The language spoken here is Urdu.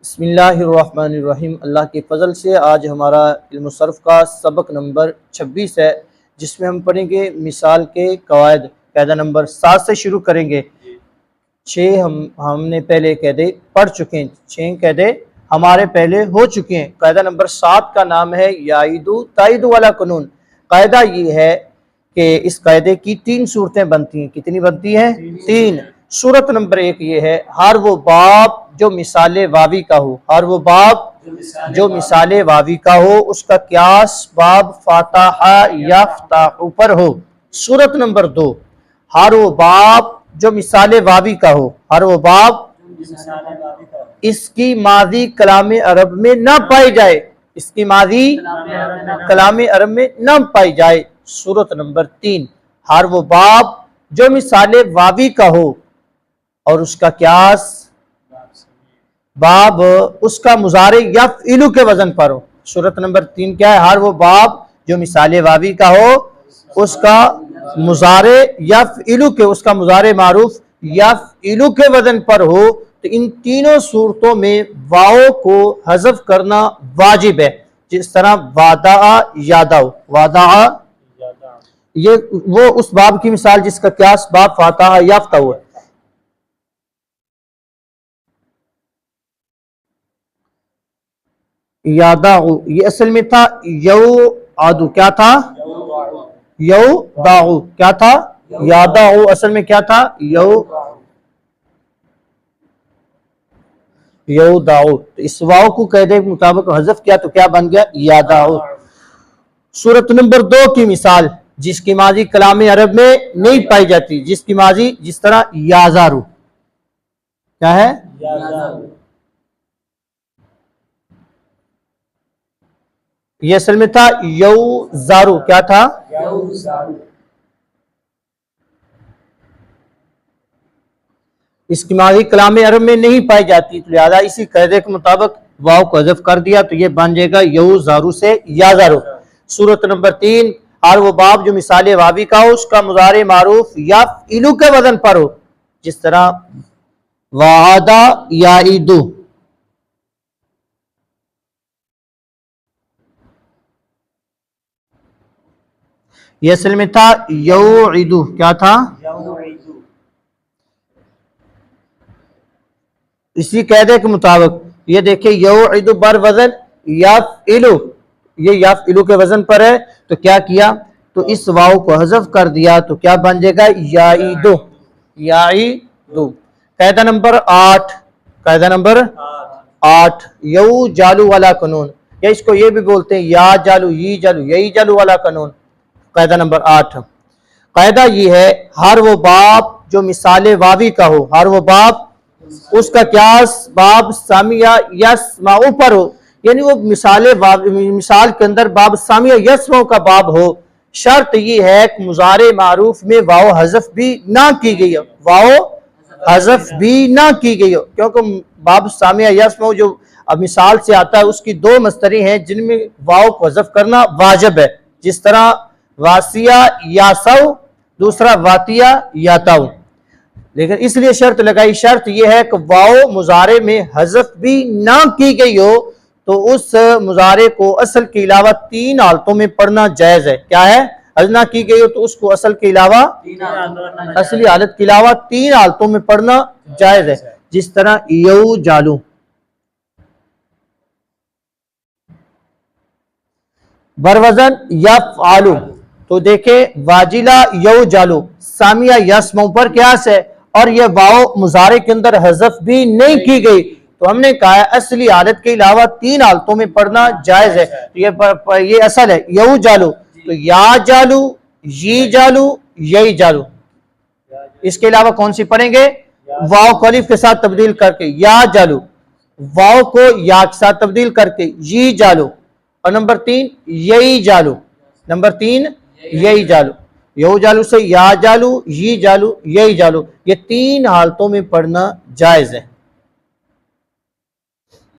بسم اللہ الرحمن الرحیم۔ اللہ کے فضل سے آج ہمارا علم صرف کا سبق نمبر 26 ہے، جس میں ہم پڑھیں گے مثال کے قواعد۔ قاعدہ نمبر 7 سے شروع کریں گے۔ 6 ہم نے پہلے قاعدے پڑھ چکے ہیں، 6 قاعدے ہمارے پہلے ہو چکے ہیں۔ قاعدہ نمبر 7 کا نام ہے یعید تائید والا قانون۔ قاعدہ یہ ہے کہ اس قاعدے کی 3 صورتیں بنتی ہیں۔ کتنی بنتی ہیں؟ 3۔ صورت نمبر 1 یہ ہے، ہر وہ باب جو مثال واوی کا ہو، ہر وہ باب جو مثال واوی کا ہو اس کا قیاس باب فاتحہ یفتح پر ہو۔ صورت نمبر 2، ہر وہ باب جو مثال واوی کا ہو، ہر وہ باب اس کی ماضی کلام عرب میں نہ پائی جائے، اس کی ماضی کلام عرب میں نہ پائی جائے۔ صورت نمبر 3، ہر وہ باب جو مثال واوی کا ہو اور اس کا قیاس باب اس کا مضارع یفعلو کے وزن پر ہو۔ صورت نمبر 3 کیا ہے؟ ہر وہ باب جو مثال واوی کا ہو اس کا مضارع یفعلو کے، اس کا مضارع معروف یفعلو کے وزن پر ہو۔ تو ان تینوں صورتوں میں واو کو حذف کرنا واجب ہے، جس طرح وادع یادع، وادع یہ وہ اس باب کی مثال جس کا قیاس باب فاتحہ یفتح ہوا ہے۔ یادعو یہ اصل میں تھا یوعدو، کیا تھا؟ یودعو، کیا تھا؟ یادعو اصل میں کیا تھا؟ یودعو۔ تو اس واو کو قاعدے کے مطابق حذف کیا تو کیا بن گیا؟ یادعو۔ صورت نمبر 2 کی مثال، جس کی ماضی کلام عرب میں نہیں پائی جاتی، جس کی ماضی جس طرح یازارو، کیا ہے؟ یہ اصل میں تھا یوزارو، کیا تھا؟ اس کی ماضی کلام عرب میں نہیں پائی جاتی، تو لہذا اسی قاعدے کے مطابق واو کو حذف کر دیا تو یہ بن جائے گا یوزارو سے یازارو۔ صورت نمبر 3، ہر وہ باب جو مثال واوی کا ہو اس کا مضارع معروف یفعلو کے وزن پر ہو، جس طرح وعد یعیدو۔ یہ اصل میں تھا یوعدو، کیا تھا؟ اسی قاعدے کے مطابق یہ دیکھیں یوعدو بر وزن یفعلو، یہ یفعلو کے وزن پر ہے تو کیا کیا؟ تو اس واو کو حذف کر دیا تو کیا بن جائے گا؟ یعیدو، یعیدو۔ قاعدہ نمبر 8، قاعدہ نمبر 8 یو جالو والا قانون، یا اس کو یہ بھی بولتے ہیں یا جالو، یی جالو، یہی جالو والا قانون۔ قاعدہ نمبر 8، قاعدہ یہ ہے، ہر وہ باب جو مثال واوی کا ہو، ہر وہ باب اس کا قیاس باب سامعہ یسمعو پر ہو، یعنی وہ مثال کے اندر باب سامعہ یسمعو کا باب ہو۔ شرط یہ ہے کہ مضارع معروف میں واو حذف بھی نہ کی گئی ہو، واو حذف بھی نہ کی گئی ہو، کیونکہ باب سامعہ یسمعو جو اب مثال سے آتا ہے اس کی 2 مصدری ہیں جن میں واو کو حذف کرنا واجب ہے، جس طرح واسیہ یاسو، دوسرا واتیہ یاتاو۔ لیکن اس لیے شرط لگائی، شرط یہ ہے کہ واو مضارع میں حذف بھی نہ کی گئی ہو تو اس مضارع کو اصل کے علاوہ 3 حالتوں میں پڑھنا جائز ہے۔ کیا ہے؟ حذف نہ کی گئی ہو تو اس کو اصل کے علاوہ، اصلی حالت کے علاوہ 3 حالتوں میں پڑھنا جائز ہے، جس طرح یو جالو۔ بروزن یفعلو، تو دیکھیں واجلہ یو جالو سامعہ یسمعو پر قیاس ہے اور یہ واو مضارع کے اندر حذف بھی نہیں کی گئی، تو ہم نے کہا ہے اصلی حالت کے علاوہ 3 حالتوں میں پڑھنا جائز ہے۔ یہ اصل ہے یو جالو، تو یا جالو، یی جالو، یہی جالو۔ اس کے علاوہ کون سی پڑھیں گے؟ واو کو الف کے ساتھ تبدیل کر کے یا جالو، واو کو یا کے ساتھ تبدیل کر کے یی جالو، اور نمبر 3 یہی جالو، نمبر 3 یہی جالو۔ یو جالو سے یا جالو، یی جالو، یہی جالو، یہ 3 حالتوں میں پڑھنا جائز ہے۔